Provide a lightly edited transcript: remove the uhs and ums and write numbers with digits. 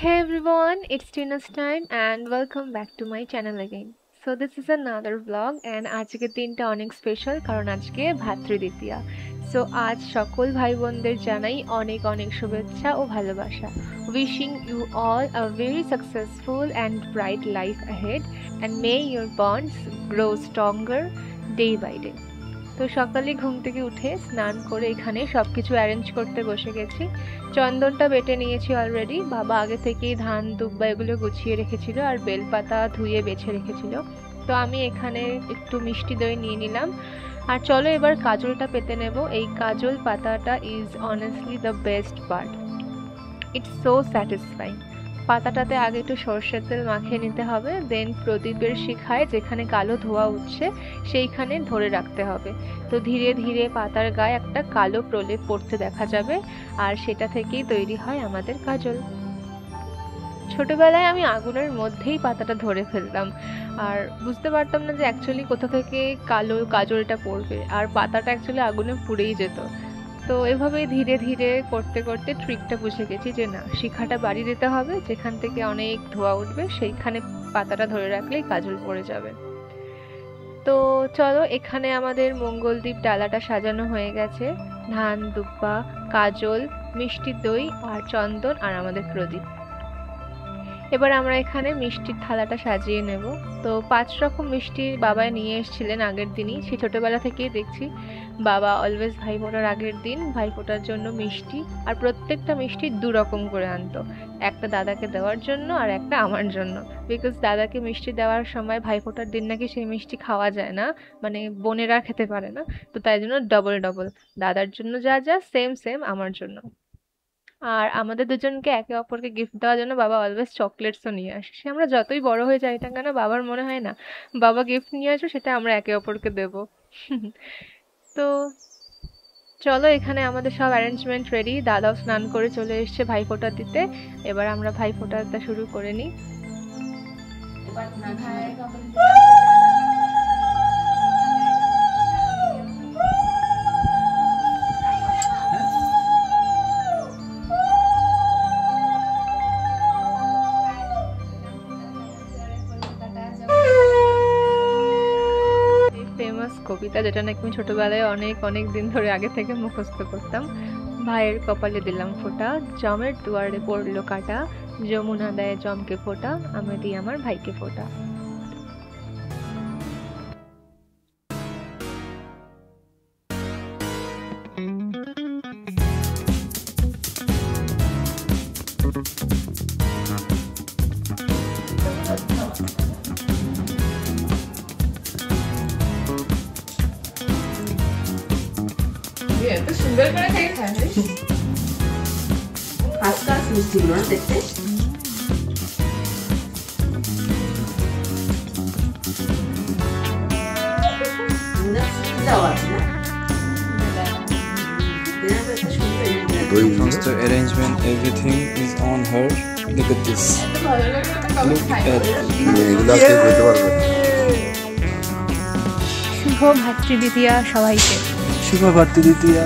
Hey everyone, it's Tina's time and welcome back to my channel again. So this is another vlog and আজকে দিনটা অনেক special কারণ আজকে ভাতৃদ্বিতীয়া। So আজ সকল ভাই বোনদের জানাই অনেক অনেক শুভেচ্ছা ও ভালোবাসা। Wishing you all a very successful and bright life ahead and may your bonds grow stronger day by day. তো সকালে ঘুম থেকে উঠে স্নান করে এখানে সবকিছু অ্যারেঞ্জ করতে বসে গেছি। চন্দনটা বেটে নিয়েছি অলরেডি, বাবা আগে থেকেই ধান দুব্বা এগুলো গুছিয়ে রেখেছিল আর বেলপাতা ধুয়ে বেছে রেখেছিল। তো আমি এখানে একটু মিষ্টি দই নিয়ে নিলাম। আর চলো এবার কাজলটা পেতে নেব। এই কাজল পাতাটা is honestly the best part, it's so satisfying. পাতাটাতে আগে একটু সর্ষের তেল মাখিয়ে নিতে হবে, দেন প্রদীপের শিখায় যেখানে কালো ধোঁয়া উঠছে সেইখানে ধরে রাখতে হবে। তো ধীরে ধীরে পাতার গায়ে একটা কালো প্রলেপ পড়তে দেখা যাবে আর সেটা থেকেই তৈরি হয় আমাদের কাজল। ছোটবেলায় আমি আগুনের মধ্যেই পাতাটা ধরে ফেলতাম আর বুঝতে পারতাম না যে অ্যাকচুয়ালি কোথা থেকে কালো কাজলটা পড়বে, আর পাতাটা অ্যাকচুয়ালি আগুনে পুড়েই যেত। তো এভাবেই ধীরে ধীরে করতে করতে ট্রিকটা বুঝে গেছি যে না, শিখাটা বাড়ি দিতে হবে, যেখান থেকে অনেক ধোঁয়া উঠবে সেইখানে পাতাটা ধরে রাখলেই কাজল পড়ে যাবে। তো চলো, এখানে আমাদের মঙ্গলদ্বীপ ডালাটা সাজানো হয়ে গেছে, ধান দুব্বা, কাজল, মিষ্টি দই আর চন্দন আর আমাদের প্রদীপ। এবার আমরা এখানে মিষ্টির থালাটা সাজিয়ে নেব। তো 5 রকম মিষ্টি বাবা নিয়ে এসেছিলেন আগের দিনই, সেই ছোটোবেলা থেকেই দেখছি বাবা অলওয়েজ ভাইফোঁটার আগের দিন ভাইফোঁটার জন্য মিষ্টি, আর প্রত্যেকটা মিষ্টি 2 রকম করে আনতো, একটা দাদাকে দেওয়ার জন্য আর একটা আমার জন্য। বিকজ দাদাকে মিষ্টি দেওয়ার সময় ভাইফোঁটার দিন নাকি সেই মিষ্টি খাওয়া যায় না, মানে বোনেরা খেতে পারে না, তো তাই জন্য ডবল ডবল, দাদার জন্য যা যা সেম সেম আমার জন্য। আর আমাদের দুজনকে একে অপরকে গিফট দেওয়ার জন্য বাবা অলওয়েজ চকলেটসও নিয়ে আসে। সে আমরা যতই বড় হয়ে যাই না কেন, বাবার মনে হয় না বাবা গিফট নিয়ে আসবে সেটা আমরা একে অপরকে দেব। তো চলো, এখানে আমাদের সব অ্যারেঞ্জমেন্ট রেডি, দাদাও স্নান করে চলে এসছে ভাইফোঁটা দিতে। এবার আমরা ভাইফোঁটাটা শুরু করে নিই। ফেমাস কবিতা যেটা নাকি আমি ছোটবেলায় অনেক অনেক দিন ধরে আগে থেকে মুখস্থ করতাম। ভাইয়ের কপালে দিলাম ফোঁটা, জমের দুয়ারে পড়লো কাটা, যমুনা দেয় জমকে ফোঁটা, আমি দিই আমার ভাইকে ফোঁটা। এত সুন্দর করে খাইছিস। আজকাল মিষ্টি না দেখতে Comes to arrangement, everything is on her. Look at this. Look at শুভ ভাতৃদ্বিতীয়া সবাইকে। শুভ ভাতৃদ্বিতীয়া।